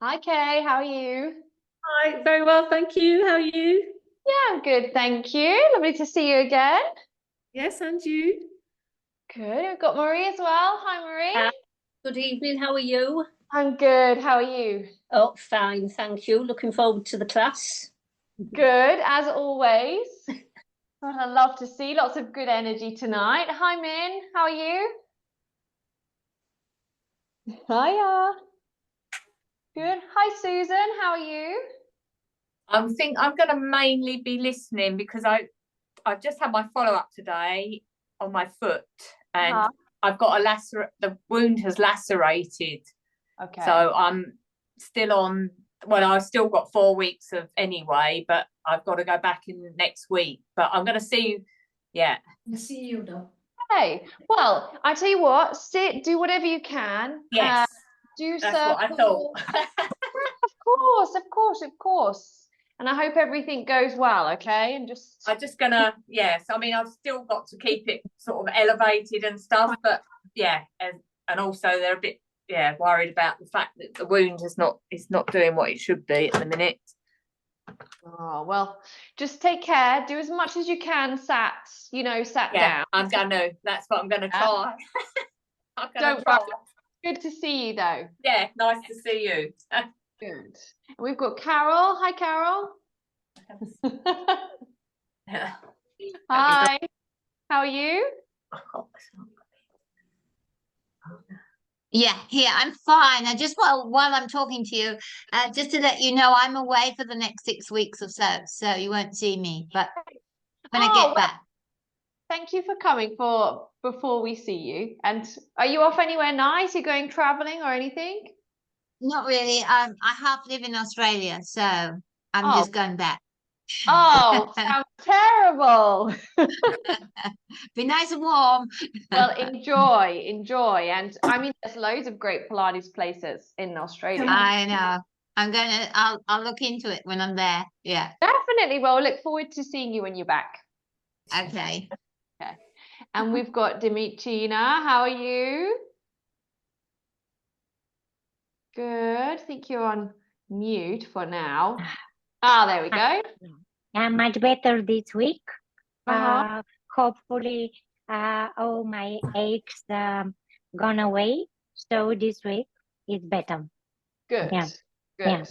Hi Kay, how are you? Hi, very well, thank you. How are you? Yeah, I'm good, thank you. Lovely to see you again. Yes, and you? Good. We've got Marie as well. Hi Uh, Marie. Good evening, how are you? I'm good. How are you? Oh, fine, thank you. Looking forward to the class. Good, as always. What I love to see. Lots of good energy tonight. Hi Min, how are you? Hiya. Good. Hi Susan, how are you? I'm going to mainly be listening because I've just had my follow-up today on my foot, and Uh-huh. I've got the wound has lacerated. Okay. So I'm still on, well, I've still got 4 weeks of anyway, but I've got to go back in the next week. But I'm going to see you. Yeah. See you though. Hey, well, I tell you what, sit, do whatever you can. Yes, Do that's what I thought. circles. Of course, of course, of course. And I hope everything goes well, okay? And just I'm just gonna, yes. I mean, I've still got to keep it sort of elevated and stuff, but yeah, and also they're a bit, yeah, worried about the fact that the wound is not doing what it should be at the minute. oh well, just take care. Do as much as you can sat Yeah, down. I'm gonna. That's what I'm gonna Yeah. try. I'm gonna Don't try. worry. Good to see you though. Yeah, nice to see you. Good. And we've got Carol. Hi, Carol. Hi. How are you? Yeah, here I'm fine. I just while I'm talking to you, just to let you know, I'm away for the next 6 weeks or so you won't see me. But when I Oh, get well, back, thank you for coming for before we see you. And are you off anywhere nice? You going traveling or anything? not really. I half live in Australia, so I'm Oh, just going back. oh, sounds terrible. Be nice and warm. Well, enjoy. And I mean, there's loads of great Pilates places in Australia. I know. I'll look into it when I'm there. Yeah. Definitely. Well, look forward to seeing you when you're back. Okay. Okay. And we've got Dimitrina. How are you? Good. I think you're on mute for now. Ah, there we go. I'm much better this week. Uh-huh. Hopefully, all my aches gone away. So this week is better. Good. Yeah. Good. Yeah.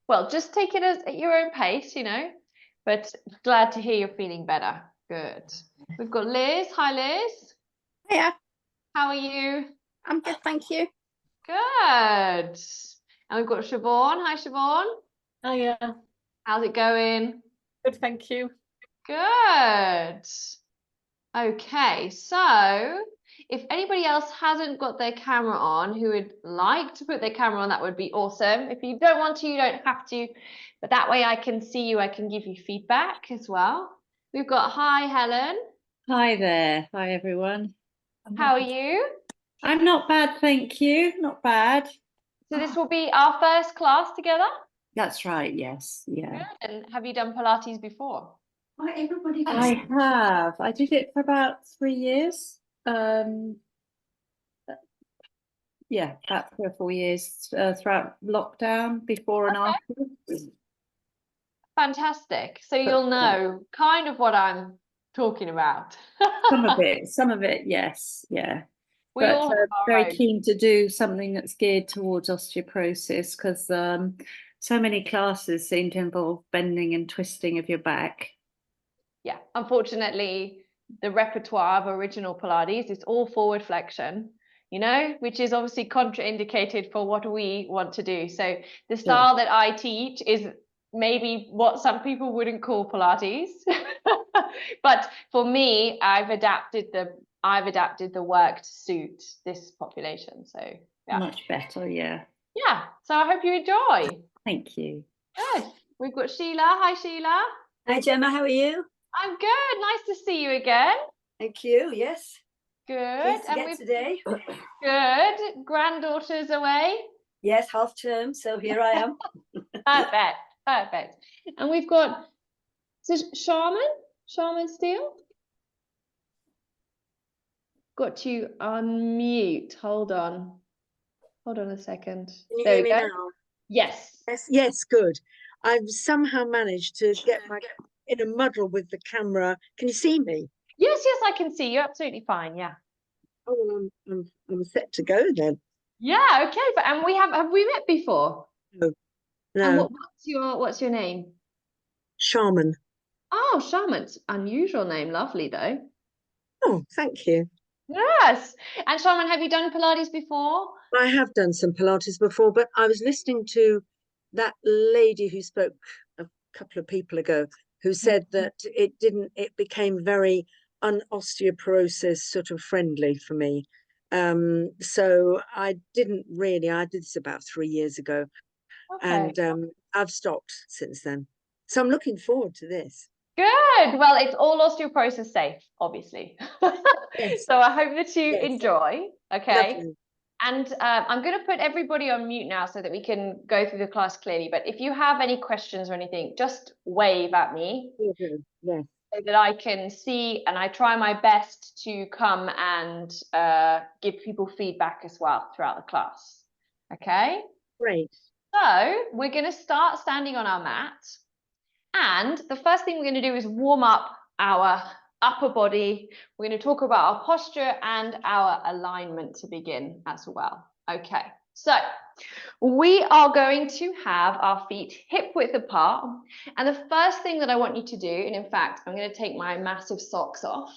Well, just take it at your own pace, but glad to hear you're feeling better. Good. We've got Liz. Hi, Liz. Yeah, How are you? I'm good, thank you. Good. And we've got Siobhan. Hi, Siobhan. Oh yeah, How's it going? good, thank you. Good. Okay, so if anybody else hasn't got their camera on who would like to put their camera on, that would be awesome. If you don't want to, you don't have to, but that way I can see you, I can give you feedback as well. We've got, hi, Helen. Hi there. Hi, everyone. How are you? I'm not bad, thank you. Not bad. So this will be our first class together? That's right, yes. Yeah. Good. And have you done Pilates before? I have. I did it for about 3 years. Yeah, about 3 or 4 years throughout lockdown, before and after. Fantastic. So you'll know kind of what I'm talking about. Some of it, yes, yeah. We But all have our very own. keen to do something that's geared towards osteoporosis because so many classes seem to involve bending and twisting of your back. Yeah, unfortunately, the repertoire of original Pilates is all forward flexion, which is obviously contraindicated for what we want to do. So the style that I teach is maybe what some people wouldn't call Pilates. But for me, I've adapted the work to suit this population. So yeah. Much better, yeah. Yeah. So I hope you enjoy. Thank you. Good. We've got Sheila. Hi, Sheila. Hi Gemma, how are you? I'm good. Nice to see you again. Thank you, yes. Good. Pleased to And get we've today. good. Granddaughter's away. Yes, half term, so here I am. Perfect. Perfect. And we've got Shaman Steele. Got to unmute. Hold on a second. Can you There hear we me go. now? Yes. Yes, yes, good. I've somehow managed to get in a muddle with the camera. Can you see me? Yes, yes, I can see you. Absolutely fine. Yeah. Oh, well, I'm set to go then. Yeah, okay. But and have we met before? No, And no, what's your name? shaman. Oh, Shaman's unusual name. Lovely though. Oh, thank you. Yes. And Shaman, have you done Pilates before? I have done some Pilates before, but I was listening to that lady who spoke a couple of people ago, who said that it became very unosteoporosis sort of friendly for me. So I didn't really, I did this about 3 years ago, Okay. and I've stopped since then. So I'm looking forward to this. Good. Well, it's all osteoporosis safe, obviously. Yes, So I hope that you yes, enjoy. Okay. lovely. And I'm going to put everybody on mute now so that we can go through the class clearly. But if you have any questions or anything, just wave at me Mhm, yes, so that I can see, and I try my best to come and give people feedback as well throughout the class. Okay. great. So we're going to start standing on our mat. And the first thing we're going to do is warm up our upper body. We're going to talk about our posture and our alignment to begin as well. Okay, so we are going to have our feet hip width apart. And the first thing that I want you to do, and in fact, I'm going to take my massive socks off.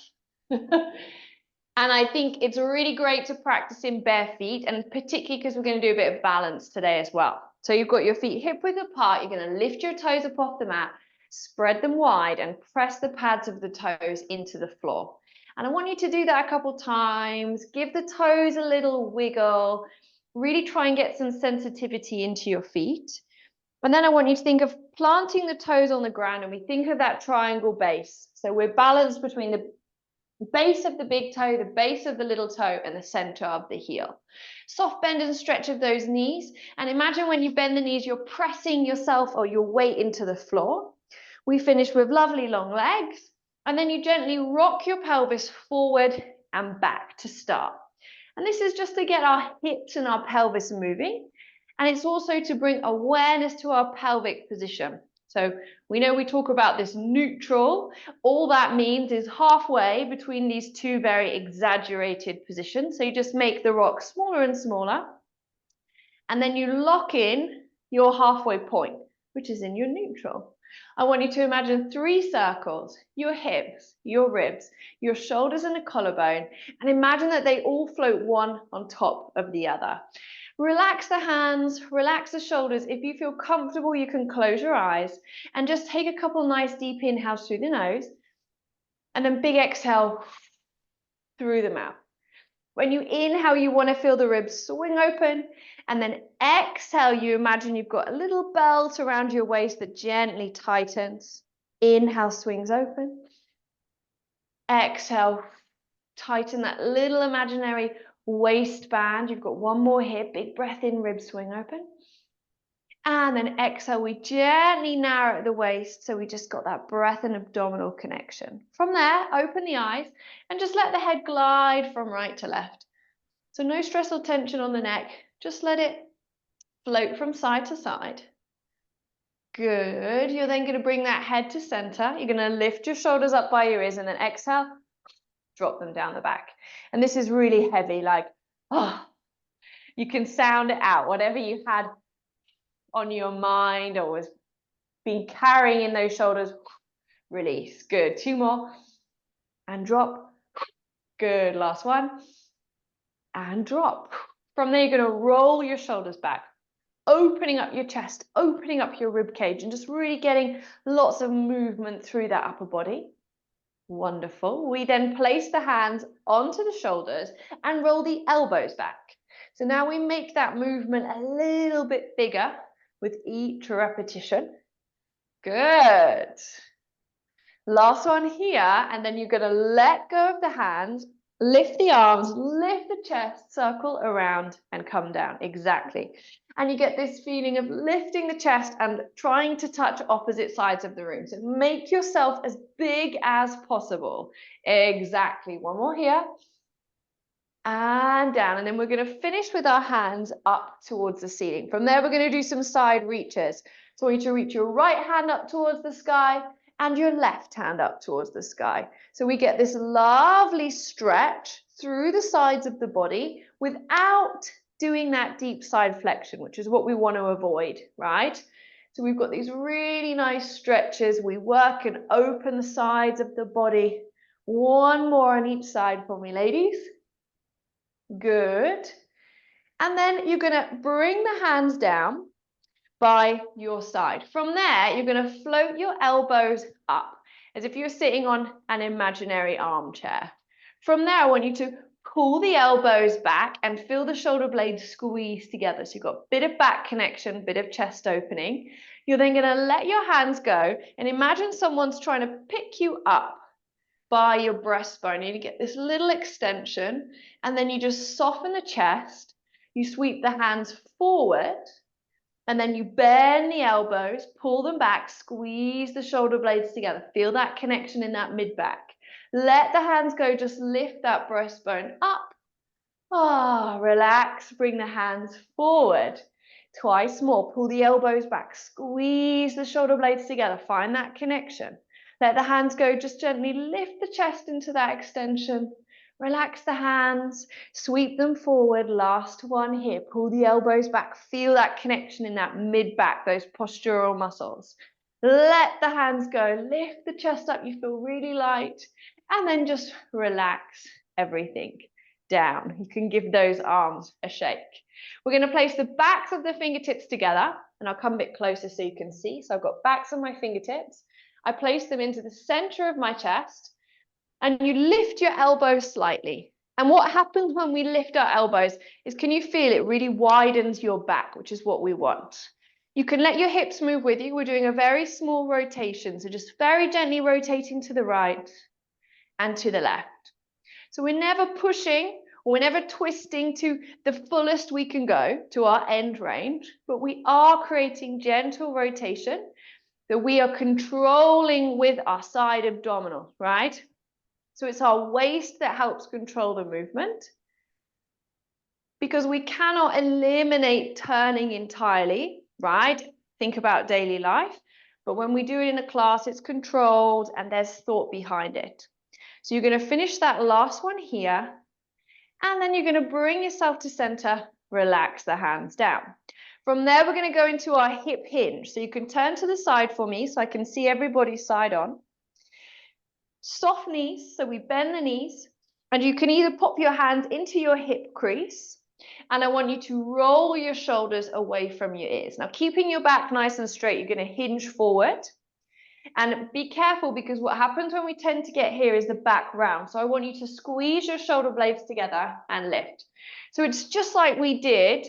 And I think it's really great to practice in bare feet, and particularly because we're going to do a bit of balance today as well. So you've got your feet hip width apart. You're going to lift your toes up off the mat, spread them wide, and press the pads of the toes into the floor. And I want you to do that a couple times. Give the toes a little wiggle. Really try and get some sensitivity into your feet. And then I want you to think of planting the toes on the ground, and we think of that triangle base. So we're balanced between the base of the big toe, the base of the little toe, and the center of the heel. Soft bend and stretch of those knees. And imagine when you bend the knees, you're pressing yourself or your weight into the floor. We finish with lovely long legs. And then you gently rock your pelvis forward and back to start. And this is just to get our hips and our pelvis moving. And it's also to bring awareness to our pelvic position. So we know we talk about this neutral. All that means is halfway between these two very exaggerated positions. So you just make the rock smaller and smaller. And then you lock in your halfway point, which is in your neutral. I want you to imagine 3 circles, your hips, your ribs, your shoulders and a collarbone, and imagine that they all float one on top of the other. Relax the hands, relax the shoulders. If you feel comfortable, you can close your eyes and just take a couple nice deep inhales through the nose and then big exhale through the mouth. When you inhale, you want to feel the ribs swing open, and then exhale, you imagine you've got a little belt around your waist that gently tightens. Inhale, swings open. Exhale, tighten that little imaginary waistband. You've got one more here. Big breath in, ribs swing open. And then exhale, we gently narrow the waist so we just got that breath and abdominal connection. From there, open the eyes and just let the head glide from right to left. So no stress or tension on the neck, just let it float from side to side. Good. You're then going to bring that head to center. You're going to lift your shoulders up by your ears and then exhale, drop them down the back. And this is really heavy, like, oh, you can sound it out, whatever you had on your mind or was been carrying in those shoulders, release. Good. 2 more and drop. Good. Last one and drop. From there, you're going to roll your shoulders back, opening up your chest, opening up your rib cage, and just really getting lots of movement through that upper body. Wonderful. We then place the hands onto the shoulders and roll the elbows back. So now we make that movement a little bit bigger with each repetition. Good. Last one here, and then you're going to let go of the hands, lift the arms, lift the chest, circle around and come down. Exactly. And you get this feeling of lifting the chest and trying to touch opposite sides of the room. So make yourself as big as possible. Exactly. One more here. and down. And then we're going to finish with our hands up towards the ceiling. From there, we're going to do some side reaches. So I want you to reach your right hand up towards the sky and your left hand up towards the sky. So we get this lovely stretch through the sides of the body without doing that deep side flexion, which is what we want to avoid, right? So we've got these really nice stretches. We work and open the sides of the body. One more on each side for me, ladies. Good. And then you're going to bring the hands down by your side. From there, you're going to float your elbows up as if you're sitting on an imaginary armchair. From there, I want you to pull the elbows back and feel the shoulder blades squeeze together. So you've got a bit of back connection, bit of chest opening. You're then going to let your hands go and imagine someone's trying to pick you up by your breastbone. You get this little extension, and then you just soften the chest. You sweep the hands forward, and then you bend the elbows, pull them back, squeeze the shoulder blades together. Feel that connection in that mid-back. Let the hands go, just lift that breastbone up. Relax, bring the hands forward. Twice more, pull the elbows back, squeeze the shoulder blades together, find that connection. Let the hands go, just gently lift the chest into that extension. Relax the hands, sweep them forward. Last one here, pull the elbows back, feel that connection in that mid-back, those postural muscles. Let the hands go, lift the chest up, you feel really light, and then just relax everything down. You can give those arms a shake. We're going to place the backs of the fingertips together, and I'll come a bit closer so you can see. So I've got backs of my fingertips. I place them into the center of my chest, and you lift your elbows slightly. And what happens when we lift our elbows is, can you feel it really widens your back, which is what we want. You can let your hips move with you. We're doing a very small rotation, so just very gently rotating to the right and to the left. So we're never pushing or we're never twisting to the fullest we can go to our end range, but we are creating gentle rotation that we are controlling with our side abdominals, right? So it's our waist that helps control the movement, because we cannot eliminate turning entirely, right? Think about daily life. But when we do it in a class, it's controlled and there's thought behind it. So you're going to finish that last one here, and then you're going to bring yourself to center, relax the hands down. From there, we're going to go into our hip hinge. So you can turn to the side for me so I can see everybody's side on. Soft knees, so we bend the knees, and you can either pop your hands into your hip crease, and I want you to roll your shoulders away from your ears. Now, keeping your back nice and straight, you're going to hinge forward. And be careful, because what happens when we tend to get here is the back round. So I want you to squeeze your shoulder blades together and lift. So it's just like we did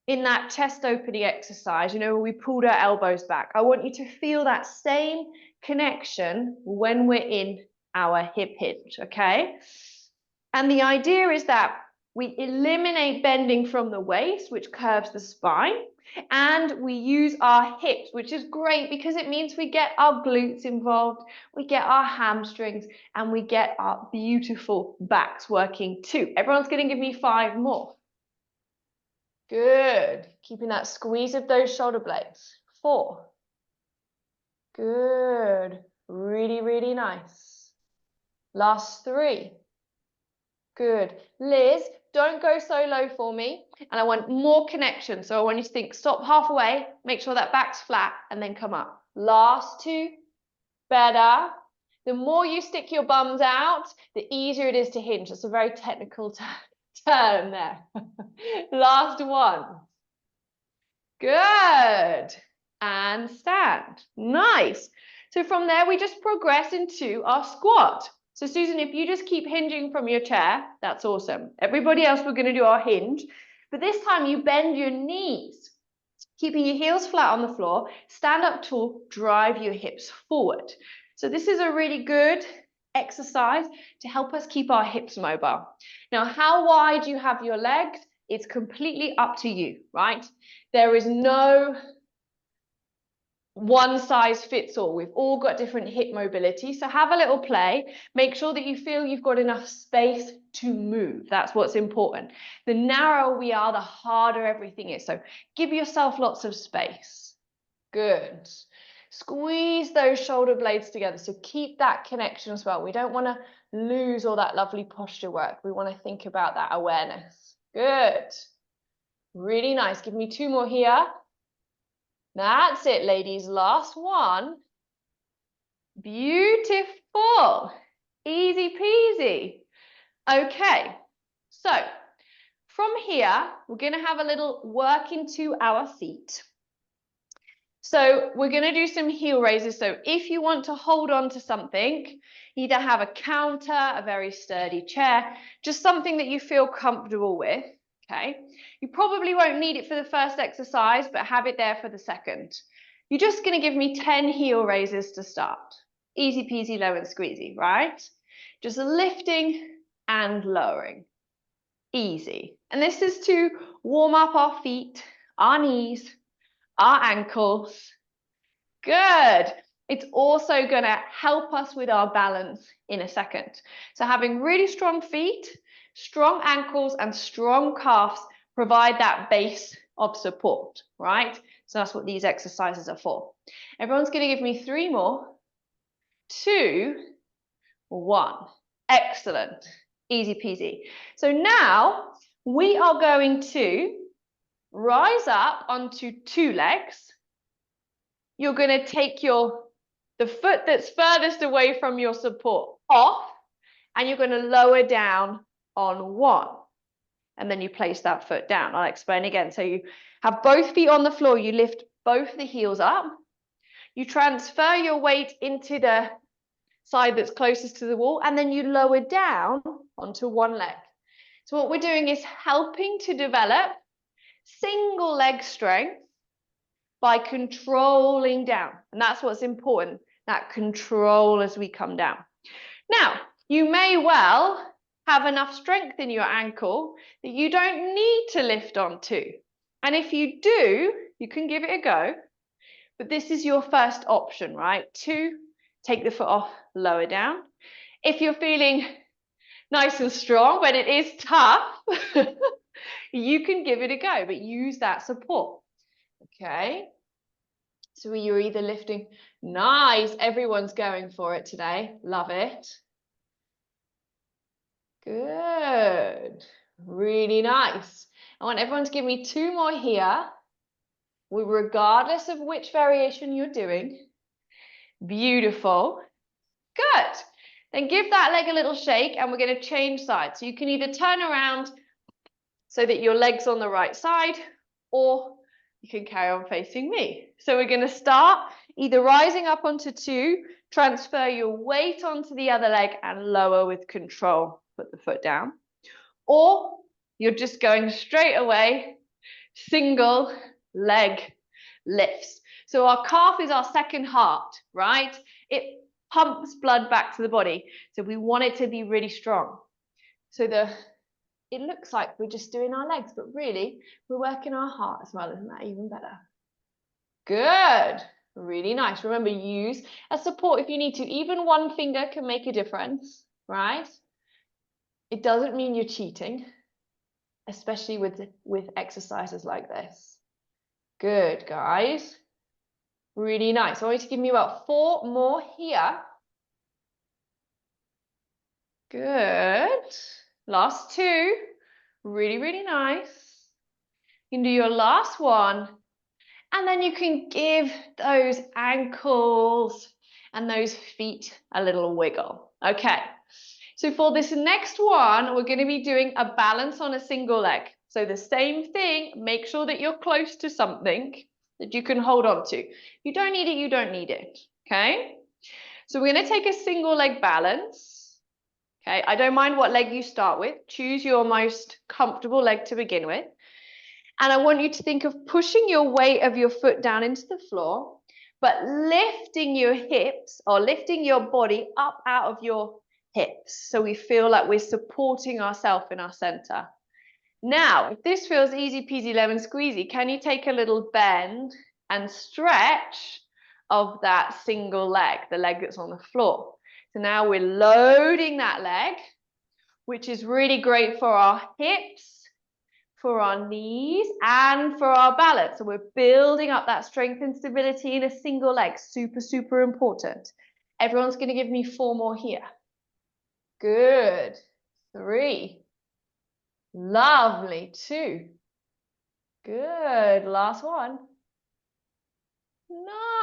in that chest opening exercise, you know, where we pulled our elbows back. I want you to feel that same connection when we're in our hip hinge, okay? And the idea is that we eliminate bending from the waist, which curves the spine, and we use our hips, which is great because it means we get our glutes involved, we get our hamstrings, and we get our beautiful backs working too. Everyone's going to give me 5 more. Good. Keeping that squeeze of those shoulder blades. 4. Good. Really, really nice. Last 3. Good. Liz, don't go so low for me. And I want more connection. So I want you to think, stop halfway, make sure that back's flat, and then come up. Last 2. Better. The more you stick your bums out, the easier it is to hinge. That's a very technical term there. Last 1. Good. And stand. Nice. So from there, we just progress into our squat. So Susan, if you just keep hinging from your chair, that's awesome. Everybody else, we're going to do our hinge. But this time you bend your knees, keeping your heels flat on the floor. Stand up tall, drive your hips forward. So this is a really good exercise to help us keep our hips mobile. Now, how wide you have your legs, it's completely up to you, right? There is no one size fits all. We've all got different hip mobility. So have a little play. Make sure that you feel you've got enough space to move. That's what's important. The narrower we are, the harder everything is. So give yourself lots of space. Good. Squeeze those shoulder blades together. So keep that connection as well. We don't want to lose all that lovely posture work. We want to think about that awareness. Good. Really nice. Give me 2 more here. That's it, ladies. Last one. Beautiful. Easy peasy. Okay. So from here, we're going to have a little work into our feet. So we're going to do some heel raises. So if you want to hold on to something, either have a counter, a very sturdy chair, just something that you feel comfortable with. Okay. You probably won't need it for the first exercise, but have it there for the second. You're just going to give me 10 heel raises to start. Easy peasy, low and squeezy, right? Just lifting and lowering. Easy. And this is to warm up our feet, our knees, our ankles. Good. It's also going to help us with our balance in a second. So having really strong feet, strong ankles and strong calves provide that base of support, right? So that's what these exercises are for. Everyone's going to give me 3 more. 2, 1. Excellent. Easy peasy. So now we are going to rise up onto 2 legs. You're going to take the foot that's furthest away from your support off, and you're going to lower down on 1. And then you place that foot down. I'll explain again. So you have both feet on the floor. You lift both the heels up. You transfer your weight into the side that's closest to the wall, and then you lower down onto 1 leg. So what we're doing is helping to develop single leg strength by controlling down. And that's what's important, that control as we come down. Now, you may well have enough strength in your ankle that you don't need to lift onto. And if you do, you can give it a go. But this is your first option, right? 2, take the foot off, lower down. If you're feeling nice and strong, but it is tough, you can give it a go, but use that support. Okay. So you're either lifting, nice, everyone's going for it today, love it. Good, really nice. I want everyone to give me 2 more here, regardless of which variation you're doing. Beautiful, good. Then give that leg a little shake and we're going to change sides. So you can either turn around so that your leg's on the right side, or you can carry on facing me. So we're going to start either rising up onto 2, transfer your weight onto the other leg and lower with control, put the foot down. Or you're just going straight away, single leg lifts. So our calf is our second heart, right? It pumps blood back to the body. So we want it to be really strong. So it looks like we're just doing our legs, but really we're working our heart as well. Isn't that even better? Good. Really nice. Remember, use a support if you need to. Even 1 finger can make a difference, right? It doesn't mean you're cheating, especially with exercises like this. Good, guys. Really nice. I want you to give me about 4 more here. Good. Last 2. Really, really nice. You can do your last 1. And then you can give those ankles and those feet a little wiggle. Okay. So for this next one, we're going to be doing a balance on a single leg. So the same thing, make sure that you're close to something that you can hold on to. You don't need it, you don't need it. Okay. So we're going to take a single leg balance. Okay. I don't mind what leg you start with. Choose your most comfortable leg to begin with. And I want you to think of pushing your weight of your foot down into the floor, but lifting your hips or lifting your body up out of your hips. So we feel like we're supporting ourselves in our center. Now, if this feels easy peasy lemon squeezy, can you take a little bend and stretch of that single leg, the leg that's on the floor. So now we're loading that leg, which is really great for our hips, for our knees, and for our balance. So we're building up that strength and stability in a single leg. Super, super important. Everyone's going to give me 4 more here. Good. 3. Lovely. 2. Good. Last one.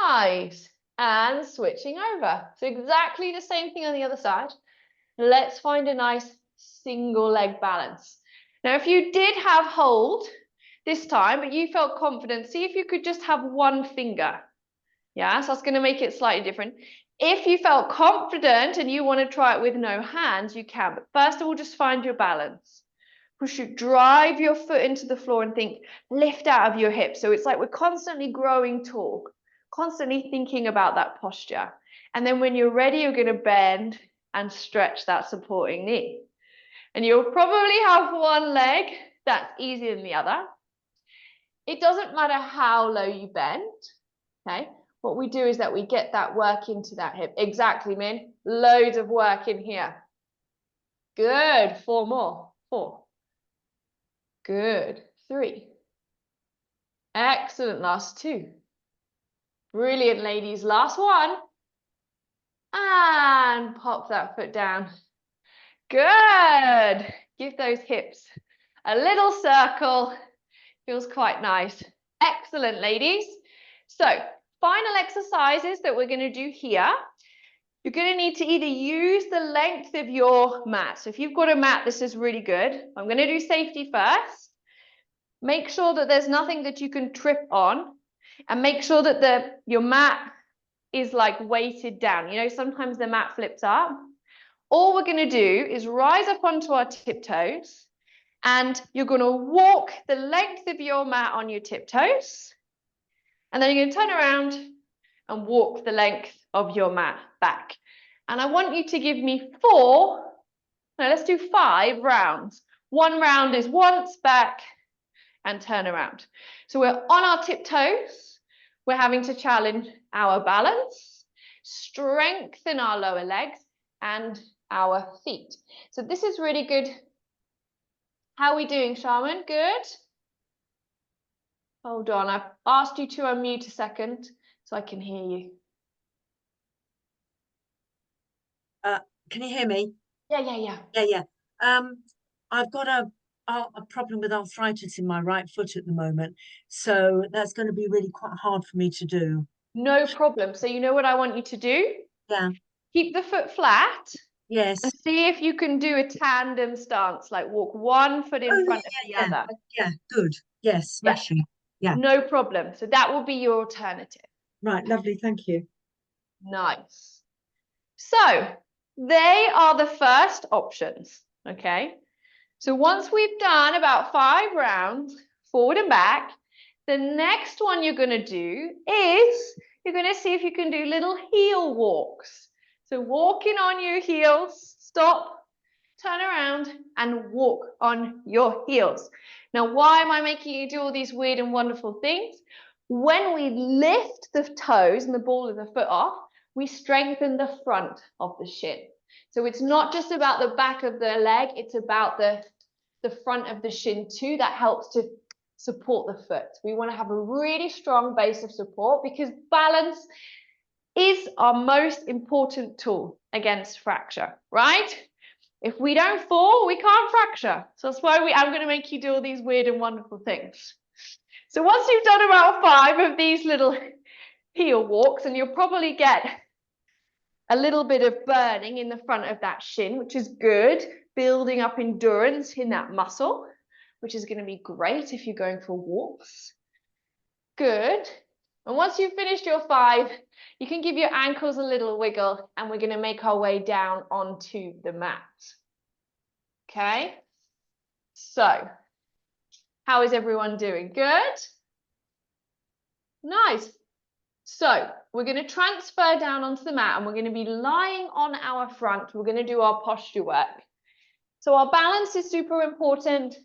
Nice. And switching over. So exactly the same thing on the other side. Let's find a nice single leg balance. Now, if you did have hold this time, but you felt confident, see if you could just have one finger. Yeah, so that's going to make it slightly different. If you felt confident and you want to try it with no hands, you can. But first of all, just find your balance. Push it, drive your foot into the floor and think, lift out of your hips. So it's like we're constantly growing tall, constantly thinking about that posture. And then when you're ready, you're going to bend and stretch that supporting knee. And you'll probably have one leg that's easier than the other. It doesn't matter how low you bend, okay? What we do is that we get that work into that hip. Exactly, Min. Loads of work in here. Good. 4 more. 4. Good. 3. Excellent. Last 2. Brilliant, ladies. Last 1. And pop that foot down. Good. Give those hips a little circle. Feels quite nice. Excellent, ladies. So, final exercises that we're going to do here. You're going to need to either use the length of your mat. So if you've got a mat, this is really good. I'm going to do safety first. Make sure that there's nothing that you can trip on. And make sure that your mat is like weighted down. You know, sometimes the mat flips up. All we're going to do is rise up onto our tiptoes. And you're going to walk the length of your mat on your tiptoes. And then you're going to turn around and walk the length of your mat back. And I want you to give me 4, no, let's do 5 rounds. 1 round is once, back, and turn around. So we're on our tiptoes. We're having to challenge our balance, strengthen our lower legs, and our feet. So this is really good. How are we doing, Shaman? Good? Hold on, I've asked you to unmute a second so I can hear you. Can you hear me? Yeah. Yeah. I've got a problem with arthritis in my right foot at the moment, so that's going to be really quite hard for me to do. No problem. So you know what I want you to do? Yeah. Keep the foot flat. Yes. And see if you can do a tandem stance, like walk one foot in front of the other. Yeah, good. Yes, smashing. Yeah. No problem. So that will be your alternative. Right, lovely, thank you. Nice. So they are the first options, okay? So once we've done about 5 rounds, forward and back, the next one you're going to do is you're going to see if you can do little heel walks. So walking on your heels, stop, turn around and walk on your heels. Now, why am I making you do all these weird and wonderful things? When we lift the toes and the ball of the foot off, we strengthen the front of the shin. So it's not just about the back of the leg, it's about the front of the shin too. That helps to support the foot. We want to have a really strong base of support because balance is our most important tool against fracture, right? If we don't fall, we can't fracture. So that's why I'm going to make you do all these weird and wonderful things. So once you've done about 5 of these little heel walks, and you'll probably get a little bit of burning in the front of that shin, which is good, building up endurance in that muscle, which is going to be great if you're going for walks. Good. And once you've finished your 5, you can give your ankles a little wiggle, and we're going to make our way down onto the mat. Okay? So, how is everyone doing? Good? Nice. So, we're going to transfer down onto the mat, and we're going to be lying on our front. We're going to do our posture work. So, our balance is super important,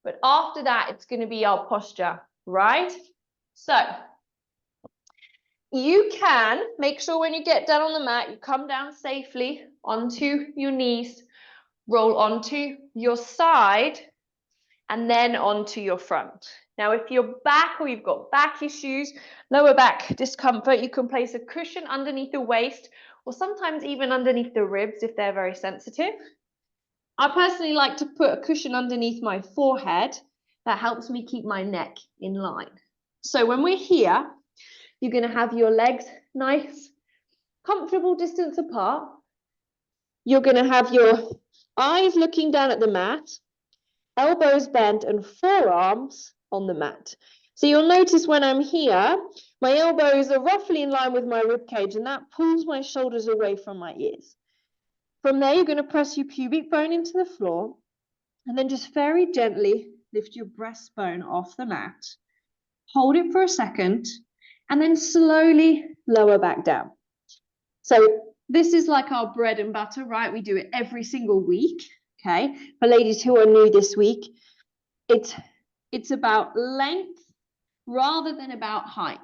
but after that, it's going to be our posture, right? So, You can make sure when you get down on the mat, you come down safely onto your knees, roll onto your side, and then onto your front. Now, if you're back or you've got back issues, lower back discomfort, you can place a cushion underneath the waist or sometimes even underneath the ribs if they're very sensitive. I personally like to put a cushion underneath my forehead. That helps me keep my neck in line. So when we're here, you're going to have your legs nice, comfortable distance apart. You're going to have your eyes looking down at the mat, elbows bent and forearms on the mat. So you'll notice when I'm here, my elbows are roughly in line with my rib cage, and that pulls my shoulders away from my ears. From there, you're going to press your pubic bone into the floor, and then just very gently lift your breastbone off the mat. Hold it for a second, and then slowly lower back down. So this is like our bread and butter, right? We do it every single week, okay? For ladies who are new this week, it's about length rather than about height.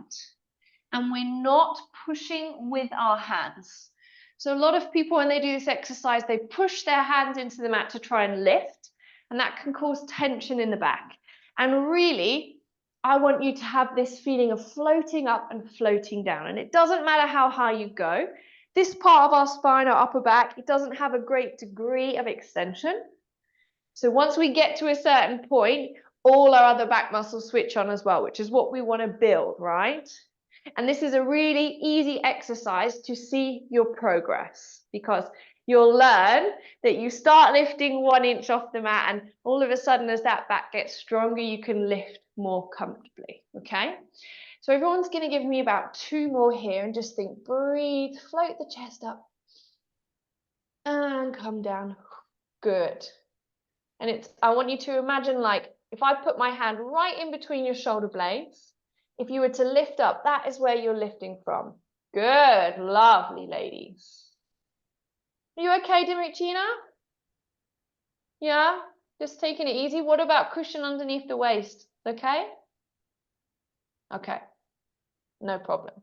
And we're not pushing with our hands. So a lot of people, when they do this exercise, they push their hands into the mat to try and lift, and that can cause tension in the back. And really, I want you to have this feeling of floating up and floating down. And it doesn't matter how high you go. This part of our spine, our upper back, it doesn't have a great degree of extension. So once we get to a certain point, all our other back muscles switch on as well, which is what we want to build, right? And this is a really easy exercise to see your progress, because you'll learn that you start lifting 1 inch off the mat, and all of a sudden, as that back gets stronger, you can lift more comfortably, okay? So everyone's going to give me about 2 more here, and just think, breathe, float the chest up, and come down. Good. And I want you to imagine, like, if I put my hand right in between your shoulder blades, if you were to lift up, that is where you're lifting from. Good, lovely, ladies. Are you okay, Dimitrina? Yeah, just taking it easy. What about cushion underneath the waist? Okay? Okay, no problem.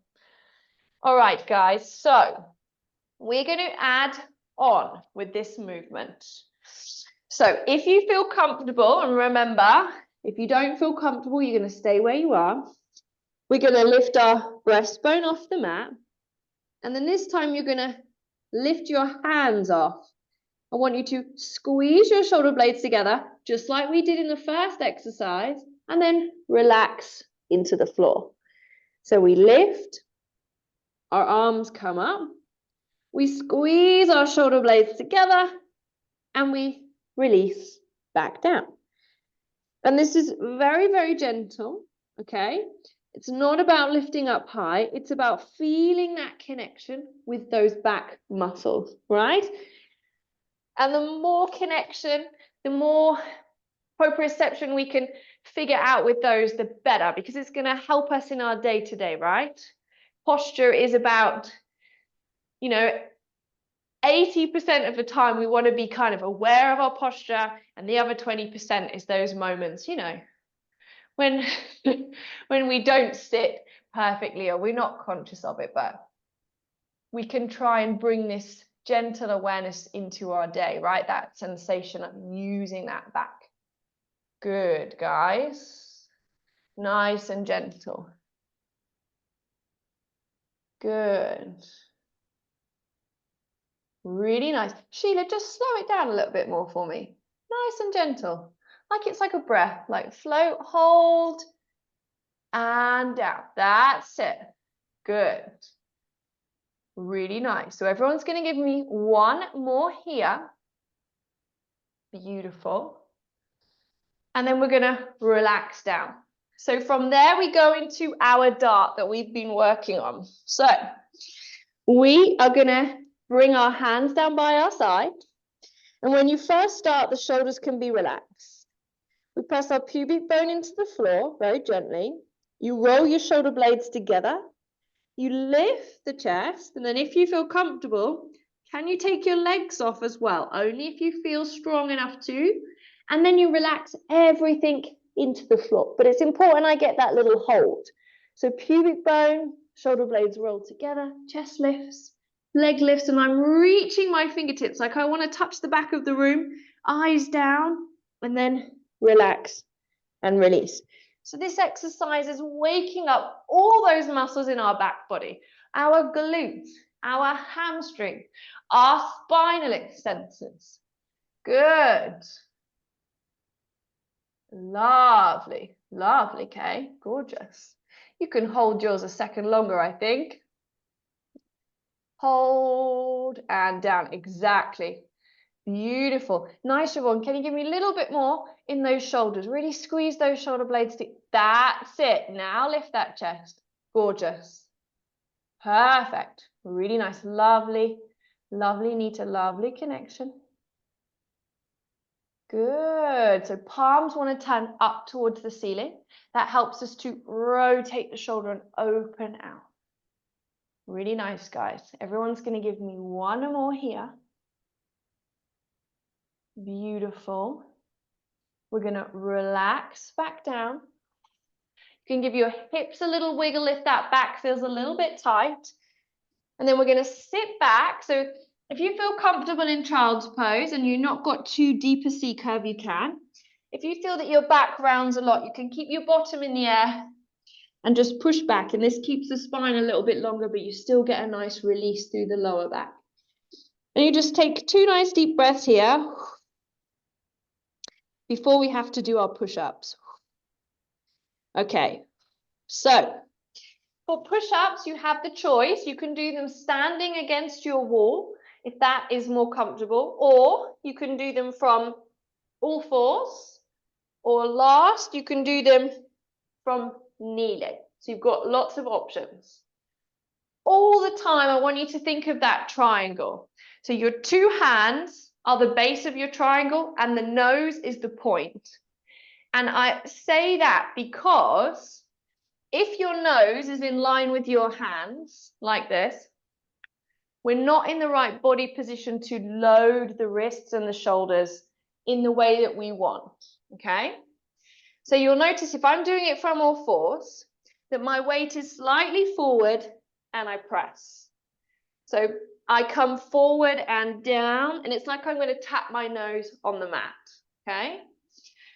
All right, guys, so we're going to add on with this movement. So if you feel comfortable, and remember, if you don't feel comfortable, you're going to stay where you are. We're going to lift our breastbone off the mat. And then this time you're going to lift your hands off. I want you to squeeze your shoulder blades together, just like we did in the first exercise, and then relax into the floor. So we lift, our arms come up, we squeeze our shoulder blades together, and we release back down. And this is very, very gentle, okay? It's not about lifting up high. It's about feeling that connection with those back muscles, right? And the more connection, the more proprioception we can figure out with those, the better, because it's going to help us in our day-to-day, right? Posture is about, 80% of the time we want to be kind of aware of our posture, and the other 20% is those moments, when when we don't sit perfectly or we're not conscious of it, but we can try and bring this gentle awareness into our day, right? That sensation of using that back. Good, guys. Nice and gentle. Good. Really nice. Sheila, just slow it down a little bit more for me. Nice and gentle. Like it's like a breath, like float, hold, and down. That's it. Good. Really nice. So everyone's going to give me 1 more here. Beautiful. And then we're going to relax down. So from there, we go into our dart that we've been working on. So we are going to bring our hands down by our side. And when you first start, the shoulders can be relaxed. We press our pubic bone into the floor very gently. You roll your shoulder blades together. You lift the chest. And then if you feel comfortable, can you take your legs off as well? Only if you feel strong enough to. And then you relax everything into the floor. But it's important I get that little hold. So pubic bone, shoulder blades roll together, chest lifts, leg lifts, and I'm reaching my fingertips like I want to touch the back of the room, eyes down, and then relax and release. So this exercise is waking up all those muscles in our back body, our glutes, our hamstring, our spinal extensors. Good. Lovely, lovely, Kay. Gorgeous. You can hold yours a second longer, I think. Hold and down. Exactly. Beautiful. Nice, Siobhan. Can you give me a little bit more in those shoulders? Really squeeze those shoulder blades. That's it. Now lift that chest. Gorgeous. Perfect. Really nice. Lovely, lovely, Nita. Lovely connection. Good. So palms want to turn up towards the ceiling. That helps us to rotate the shoulder and open out. Really nice, guys. Everyone's going to give me one more here. Beautiful. We're going to relax back down. You can give your hips a little wiggle if that back feels a little bit tight. And then we're going to sit back. So if you feel comfortable in child's pose and you've not got too deep a C curve, you can. If you feel that your back rounds a lot, you can keep your bottom in the air and just push back. And this keeps the spine a little bit longer, but you still get a nice release through the lower back. And you just take 2 nice deep breaths here before we have to do our push-ups. Okay, so for push-ups, you have the choice. You can do them standing against your wall, if that is more comfortable, or you can do them from all fours, or last, you can do them from kneeling. So you've got lots of options. All the time, I want you to think of that triangle. So your 2 hands are the base of your triangle, and the nose is the point. And I say that because if your nose is in line with your hands, like this, we're not in the right body position to load the wrists and the shoulders in the way that we want, okay? So you'll notice if I'm doing it from all fours, that my weight is slightly forward and I press. So I come forward and down, and it's like I'm going to tap my nose on the mat, okay?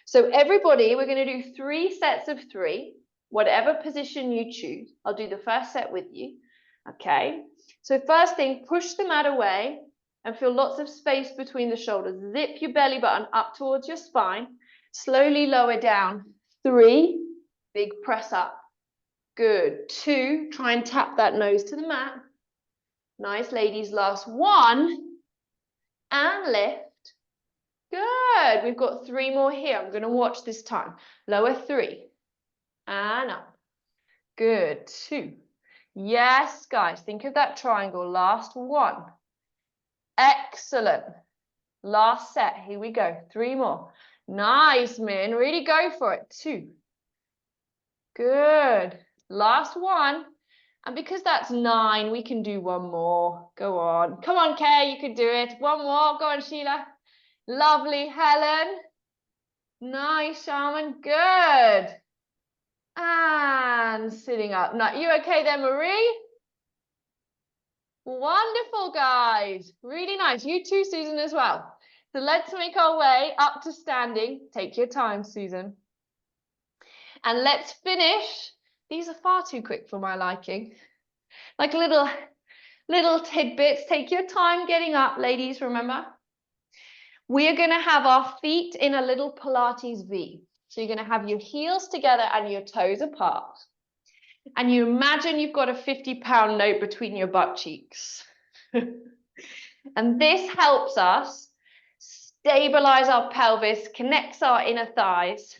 So everybody, we're going to do 3 sets of 3, whatever position you choose. I'll do the first set with you, okay? So first thing, push the mat away and feel lots of space between the shoulders. Zip your belly button up towards your spine. Slowly lower down. 3, big press up. Good. 2, try and tap that nose to the mat. Nice, ladies. Last 1, and lift. Good. We've got 3 more here. I'm going to watch this time. Lower 3, and up. Good. 2. Yes, guys, think of that triangle. Last 1. Excellent. Last set. Here we go. 3 more. Nice, Min. Really go for it. 2. Good. Last 1. And because that's 9, we can do 1 more. Go on. Come on, Kay. You can do it. 1 more. Go on, Sheila. Lovely, Helen. Nice, Shaman. Good. And sitting up. Now, you okay there, Marie? Wonderful, guys. Really nice. You too, Susan, as well. So let's make our way up to standing. Take your time, Susan. And let's finish. These are far too quick for my liking. Like little tidbits. Take your time getting up, ladies, remember? We are going to have our feet in a little Pilates V. So you're going to have your heels together and your toes apart. And you imagine you've got a 50-pound note between your butt cheeks. And this helps us stabilize our pelvis, connects our inner thighs.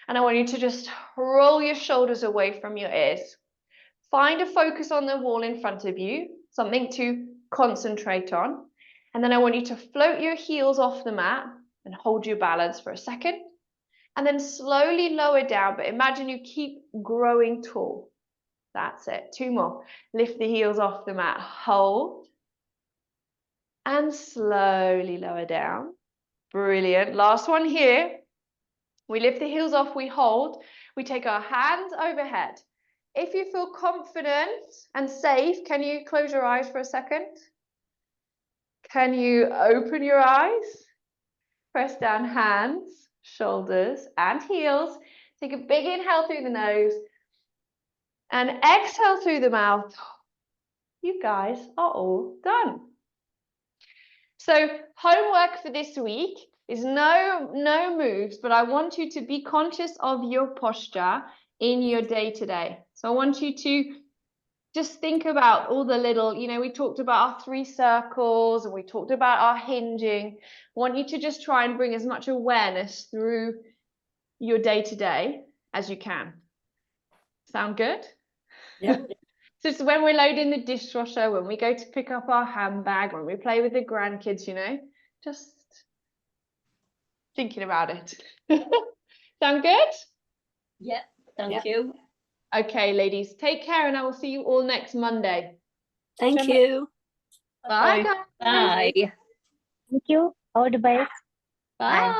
And I want you to just roll your shoulders away from your ears. Find a focus on the wall in front of you, something to concentrate on. And then I want you to float your heels off the mat and hold your balance for a second. And then slowly lower down, but imagine you keep growing tall. That's it. 2 more. Lift the heels off the mat. Hold. And slowly lower down. Brilliant. Last one here. We lift the heels off, we hold. We take our hands overhead. if you feel confident and safe, can you close your eyes for a second? Can you open your eyes? Press down hands, shoulders, and heels. Take a big inhale through the nose and exhale through the mouth. You guys are all done. So homework for this week is no moves, but I want you to be conscious of your posture in your day-to-day. So I want you to just think about all the little, we talked about our 3 circles and we talked about our hinging. I want you to just try and bring as much awareness through your day-to-day as you can. Sound good? Yeah. So it's when we're loading the dishwasher, when we go to pick up our handbag, when we play with the grandkids, just thinking about it. Sound good? Yeah, thank Yeah. you. Okay, ladies, take care and I will see you all next Monday. Thank you. Bye, guys. Bye. Thank you. All the best. Bye.